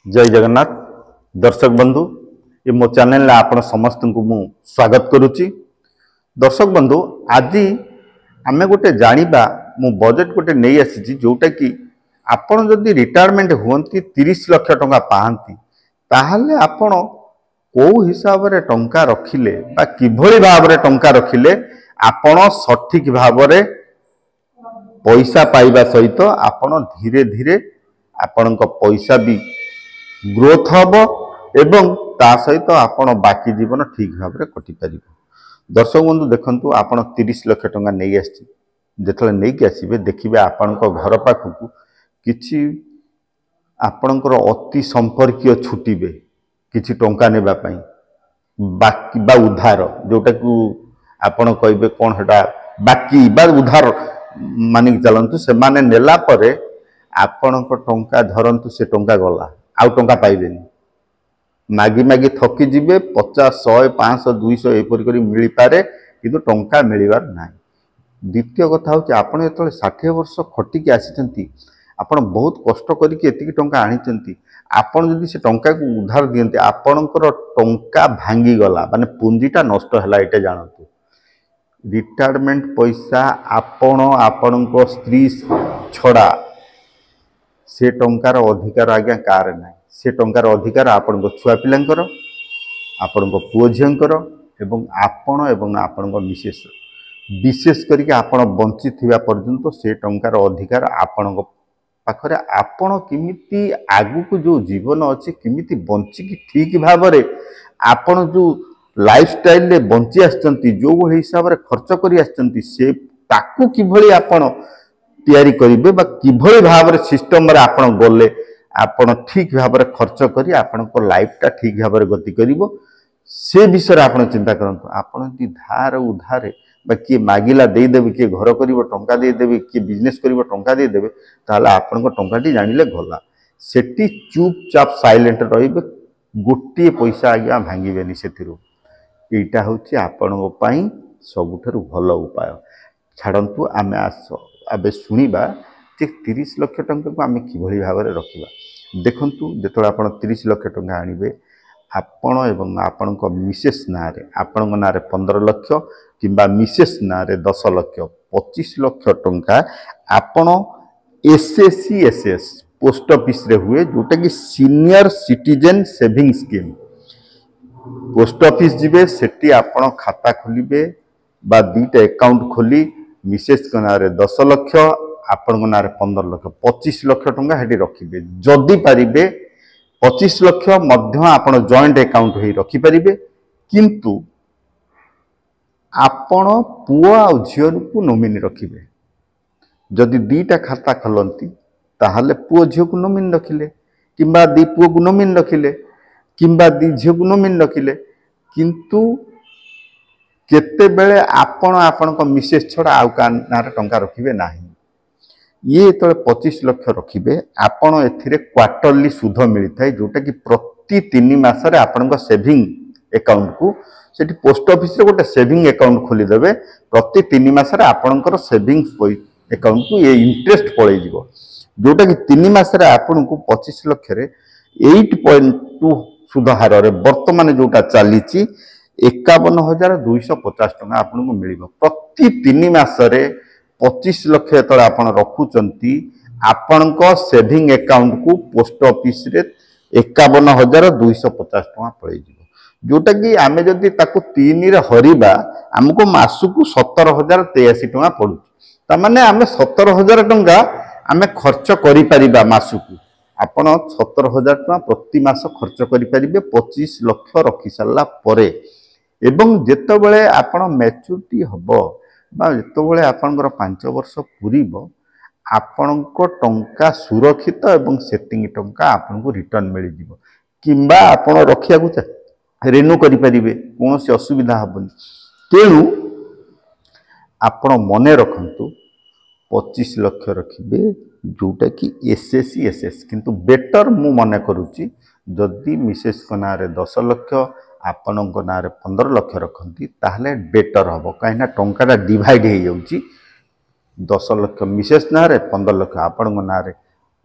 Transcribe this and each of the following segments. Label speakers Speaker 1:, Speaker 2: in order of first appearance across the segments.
Speaker 1: जय जगन्नाथ दर्शक बंधु ये मो चैनल आपण समस्त को मु स्वागत करुच्ची। दर्शक बंधु आज आमे गोटे जानिबा मु बजेट गोटे नहीं आसी जोटा कि आपण जदि रिटायरमेंट हुंती 30 लाख टंका पाती ताहले आपण को हिसाब रे टंका रखिले बा किभली भाव रे टंका रखिले आपण सठिक भाव रे पैसा पाइबा सहित आपण धीरे धीरे आपण पैसा भी ग्रोथ हम एवं ता सहित आपण बाकी जीवन ठीक भाव में कटि पार। दर्शक बंधु देखंतु आपण 30 लाख टंका नहीं आसी जेतले नहीं कि आसीबे देखिबे आपण घर पाखकु किछि आपणकर अति संपर्कीय छुटीबे किछि टंका नेबा पई बाकी बा उधार जोटा को आपण कहबे कोन हेटा बाकी बा उधार मानिक चलंतु से माने नेला परे आपणक टंका धरंतु से टंका गला आउ टंका पाइबेनी मागी मागी थकी जिबे 50 100 500 200 एपरि करी मिली पारे किंतु टंका मिलिबार नाही। द्वितीय कथा होची आपण जेतले 60 वर्ष खटिकी आसीचंती आपण बहुत कष्ट करिके एतिकी टंका आनिचंती आपण जदि से टंका को उधार दियंते आपणकर टंका भांगी गला माने पूंजीटा नष्ट हला एटा जानतु। रिटायरमेंट पैसा आपण आपणको स्त्री छड़ा से टंकार अधिकार आज्ञा कार ना से टंकार अधिकार आपण छुआ पिलांकर आपण पुओ झींकर एवं आपण एवं आपण मिसेस विशेष करके आपण बंची थिबा पर्यंत से टंकार अधिकार आपण पाखरे आपण किमिति आगु को जो जीवन अछि किमिति बंची की ठीक भाव रे आपण जो लाइफस्टाइल रे बंची आछंती जो हिसाब रे खर्च करी आछंती से ताकू किभली आपण तैयारी करिवे बा किभली भाव रे सिस्टम रे आपण गले आपण ठीक भाव रे खर्च करी आपण को लाइफटा ठीक भाव रे गति करिवो से विषय रे आपण चिंता करंतु। आपण ती धार उधार बा कि मागिला दे देबे कि घर करिवो टंका दे देबे कि बिजनेस करिवो टंका दे देबे ताले आपण को टंकाटी जानिले गला सेठी चुपचाप साइलेंट रहिबे गोटे पैसा आज्ञा भांगीबेनी सेथिरु एटा होची आपण पई सबुठारु भलो उपाय। छाड़ंतु आमे आबे सुनिबा जे 30 लाख टंका को आमे किभली भाव रे रखिबा। देखंतु जेतले आपण 30 लाख टंका आनिबे आपण एवं आपण को मिसेस नारे आपण नारे 15 लाख किंबा मिसेस नारे 10 लाख 25 लाख टंका आपण एसएससी एसएस पोस्ट ऑफिस रे हुए जोटा कि senior citizen saving scheme post office जिबे सेठी आपण खाता खोलिबे बा दीटा अकाउंट खोली मिसेस नारे 10 लाख आपण नारे 15 लाख 25 लाख टंका हेडी रखिबे जदि पारिबे 25 लाख मध्य आपण जॉइंट अकाउंट होई रखि पारिबे किंतु आपण पुआ आ झियो को नोमिनी रखिबे। जदि दीटा खाता खोलंती ताहाले पुओ झियो को नोमिनी रखिले किंबा दी पुओ को नोमिनी रखिले किंबा दी झियो को नोमिनी रखिले किंतु केते बेले आपण आपण को मिसेस छड़ा आउ का नारे टंका रखिबे नाही। ये तो 25 लाख रखिबे आपण एथिरे क्वार्टरली सुध मिलता जोटा कि प्रति 3 मास रे आपण को सेविंग अकाउंट को सेठी पोस्ट ऑफिस रे गोटे सेविंग अकाउंट खोली देबे प्रति 3 मास रे आपण को सेविंग अकाउंट को ये इंटरेस्ट पळै जिवो जोटा कि 3 मास रे आपण को 25 लाख रे 8.2 सुध हार रे वर्तमान जोटा चलीची 51,250 टंका आपन को मिलिबो प्रति 3 मास रे 25 लाख तले आपन रखुचंती आपन को सेविंग अकाउंट को पोस्ट ऑफिस रे 51,250 टंका पळै जिवो जोटा कि आमे जदि ताको 3 रे हरिबा हमको मासकु 17,083 टंका पडु ता माने आमे 17,000 टंका आमे खर्च करि परिबा मासकु आपण 17,000 टंका प्रति मास खर्च करि परिबे 25 लाख रखि सारला परे एवं जेतबेले आपण मैच्योरिटी हबो बा जेतबेले आपनकर 5 वर्ष पुरीबो आपनको टंका सुरक्षित एवं सेटिंग टंका आपनको रिटर्न मिल जिवो किंबा आपण रखिया को रिन्यू करि परिबे कोनोसी असुविधा हबनी। तेणु आपण मने रखंतु 25 लाख रखिबे जोटा कि एसएससी एसएस किंतु बेटर मु मने करूची जदि मिसेस को नारे 10 लाख आपण नारे 15 लाख रखती ताहले बेटर हम कहीं टंका डिवाइड हो जाऊँगी 10 लाख मिसेस ना 15 लाख आपण ना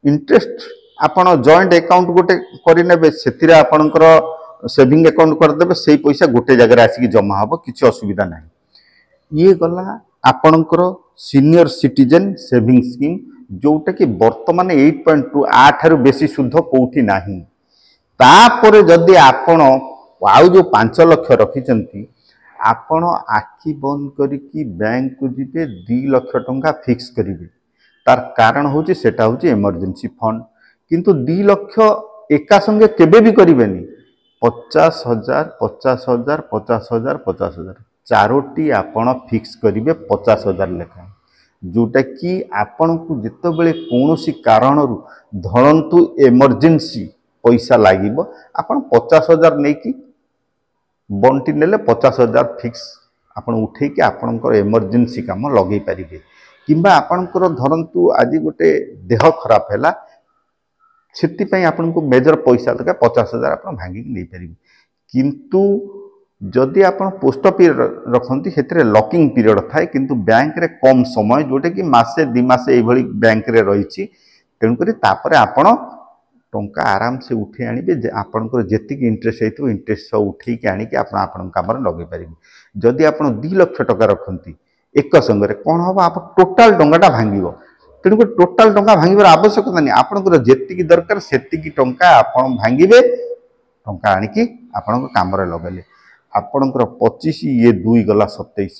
Speaker 1: इंटरेस्ट आपण जॉइंट अकाउंट गोटे करने से आपणकर सेविंग अकाउंट करदे से पैसा गोटे जगह आसिक जमा हम किसी असुविधा ना ये गला आपणकर सीनियर सिटीजन सेविंग स्कीम जोटा कि बर्तमान 8.2 आठार बेसी सुध कौटी ना तापर जदि आपण आउ जो 5 लाख रखिंट आपण आखि बंद करिकी बैंक को जीवे 2 लाख टंका फिक्स करेंगे तार कारण हूँ सेटा हूँ इमरजेंसी फंड किंतु 2 लाख एका संगे केबे भी करेंगे 50,000 50,000 50,000 50,000 चारोटी आपण फिक्स करेंगे 50,000 लेखा जोटा कि आपण को जिते कौन कारण धरतु इमरजेंसी पैसा लगे आपण 50,000 नहीं कि बंटी नेले 50,000 फिक्स आपण उठेकी आपणकर इमरजेंसी काम लगे पारे किंबा आपणकर धरतु आज गोटे देह खराब है से आपन को मेजर पैसा लगा 50,000 आप भांगिक नहीं पारे किंतु जदि आप पोस्ट ऑफिस रखती से लॉकिंग पीरियड थाए किंतु बैंक रे कम समय जोटा कि मासे 2 मास ये बैंक रे रही तेणुक आपण टंका आराम से उठे आने आपंकर जी इंटरेस्ट होती इंटरेस्ट सब उठे आणिक आपण कम लगे पारे जदि आप 2 लाख टका रखती एक संगे कौन हम आप टोटाल टंकाटा भांग तेणुक टोटाल टंका भांगार आवश्यकता नहीं आपंकर जी दरकार से टंका आप भांगे टंका आणिक आपण कम लगेले आपणकर 25 ये 2 गला 27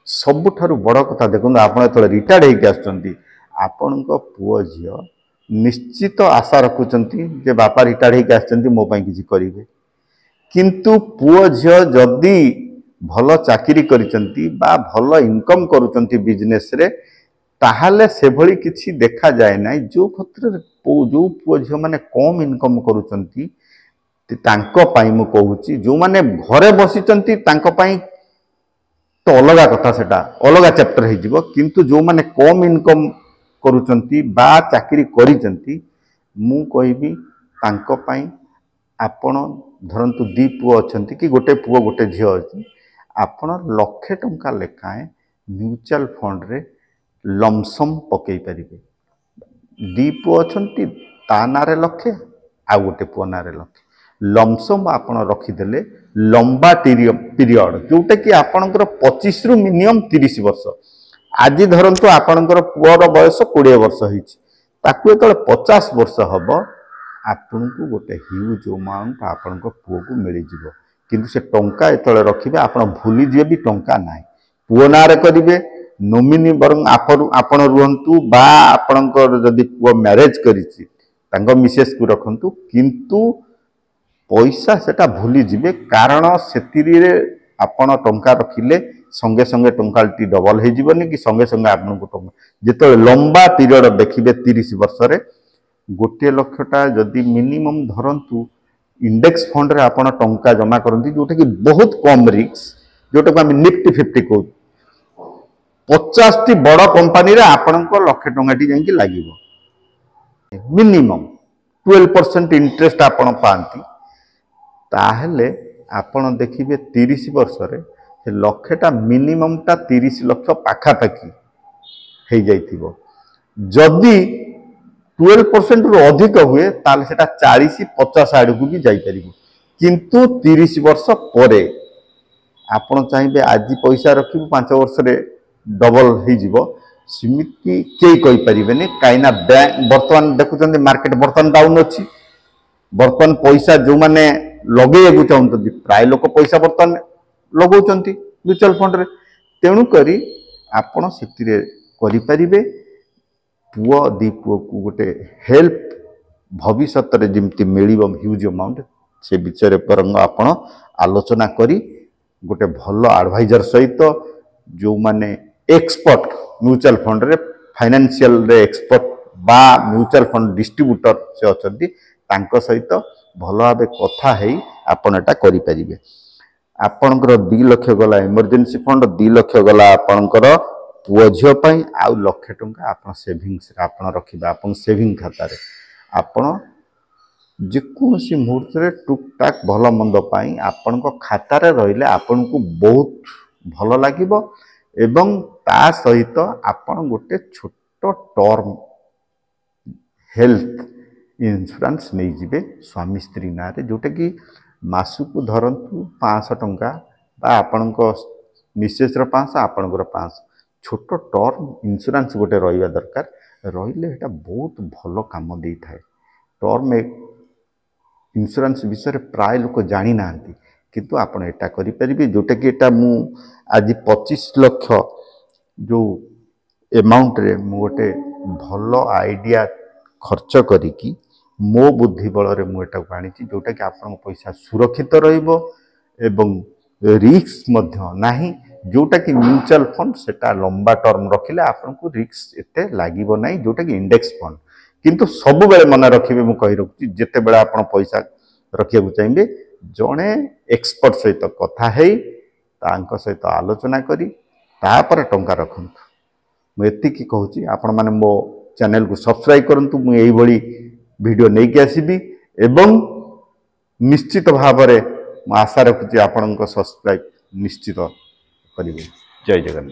Speaker 1: सबुठारु बड़ कथा देखो आप रिटायर्ड होगी आसुँच आपण पुओ झील निश्चित आशा रखुचंती जे बापा रिटायर्ड होगी आसुँच मो किसी करेंगे किंतु पुओ झील जदि भल चाकरी करिसंती बा भल इनकम करुचंती बिजनेस रे ताहाले से भली किछि देखा जाए ना जो क्षेत्र जो पुओ झील माने कम इनकम करुचंती तांको पाई मु कहूची जो माने घरे बसिचंती तांको पाई तो अलगा कथा सेटा अलगा चैप्टर हो जिवो किंतु जो माने कम इनकम करुचंती बा चाकरी करिचंती मु कहबी तांको पाई आपण धरंतु 2 पुओ अछंती कि गोटे पुओ गोटे झियो अछि आपण लक्षे टंका लेखाएं म्यूचुअल फंड रे लमसम पकई परिबे 2 पुओ अछंती ता नारे लक्षे आ गोटे पुओ नारे लक्षे लमसम आपण रखीदेले लंबा पीरियड जोटा कि आपणकर 25 रु मिनिमम 30 वर्ष आज धरतु आपणकर पुअर बयस 20 वर्ष होइछि ताकू एतले 50 वर्ष हब आपन को गोटे ह्यूज अमाउंट आपण पुओ को मिल जिवो किंतु से टंका एतले रखिबे आपण भूली जे भी टंका नाही पुओ नारे करिवे नोमिनी बरं आपण रुहंतु बा आपणकर जदि पुओ मैरिज करिछि तांको मिसेस को रखंतु किंतु पैसा सेटा भूली जिवे कारण से आपण टंका रखिले संगे संगे टंका डबल हो जीवनी कि संगे संगे आपको टंका जिते लंबा पीरियड देखिए 30 वर्ष रे गोटे लक्षटा जदि मिनिमम धरंतु इंडेक्स फंड रे आपण टंका जमा करती जोटा कि बहुत कम रिस्क जोटा को आम निफ्टी 50 कहू 50 टी बड़ कंपनी रे आपण लक्षे टंकाटी जाइए लगे मिनिमम 12% इंटरेस्ट आपण पाती ताहले आपण देखिए 30 वर्ष रे लक्षेटा मिनिमम टा 30 लक्ष पाखापाखि हो जाइथिबो जदि 12% रु अधिक हुए ताले सेटा 40-50 आड़ को भी जाई परिबो किंतु 30 वर्ष परे आपण चाहिए आज पैसा रखिबो 5 वर्ष रे डबल हो जिवो सिमिति के कहि परिबेनी काइना बैंक वर्तमान देखुचंदी मार्केट वर्तमान डाउन अछि वर्तमान पैसा जो माने लगे चाहते प्राय लोक पैसा बर्तमान लगौंट म्यूचुअल फंड रे तेणु करी आपण से पुओ 2 पुओ को गोटे हेल्प भविष्य में जमी मिल ह्यूज अमाउंट से विषय पर आपण आलोचना करी गोटे भल एडवाइजर सहित जो माने एक्सपर्ट म्यूचुअल फंड रे फाइनेंशियल रे एक्सपर्ट बा म्यूचुअल फंड डिस्ट्रीब्यूटर से अछंती तांको सहित भल भाव कथा है आपण एटा करि परिबे आपणकर 2 लाख गला इमरजेंसी फंड 2 लाख गला आपणकर पुओ झियो पई आउ लक्षे टंका आपण सेविंग्स रे आपण रखिबा आपण सेविंग खाता रे आपण जेकोसी मुहूर्त रे टुक टाक भल मंद पाई आपण को खाता रे रहिले आपण को बहुत भल लागिबो एवं ता सहित आपण गोटे छोट टर्म हेल्थ इंश्योरेंस नहीं जिबे स्वामी स्त्री ना रे जोटा कि मासुक धरतु 500 टंका बा आपण मिसेस 500 आपणकर 500 छोट टर्म इंश्योरेंस गोटे रहा दरकार रही बहुत भल कम दे था टर्म इंश्योरेंस विषय प्राय लोक जानी ना किंतु आपण एटा करि परिबे जोटा कि एटा मु आज 25 लाख जो अमाउंट रे मु गोटे भल आइडिया खर्च करिकी मो बुद्धि बल रे मु एटा आनी जोटा कि आपण पैसा सुरक्षित रहिबो एवं रिस्क मध्य नाही जोटा कि म्यूचुअल फंड सेटा लंबा टर्म रखिले आपन को रिस्क एते लागिबो नाही जोटा कि इंडेक्स फंड किंतु सब बेले मन रखिबे मु कहि रखुची जेते बेले आपण पैसा रखिया को चाहिए जड़े एक्सपर्ट सहित कथा है सहित आलोचना करी तापर टंका रखंतु मुझे कहूँ आपण मैंने मो चैनल को सब्सक्राइब करंतु मु एई भली वीडियो नहीं कि आसीबी एवं निश्चित भाव में आशा रखुची आपण सब्सक्राइब निश्चित करिवे। जय जगन्नाथ।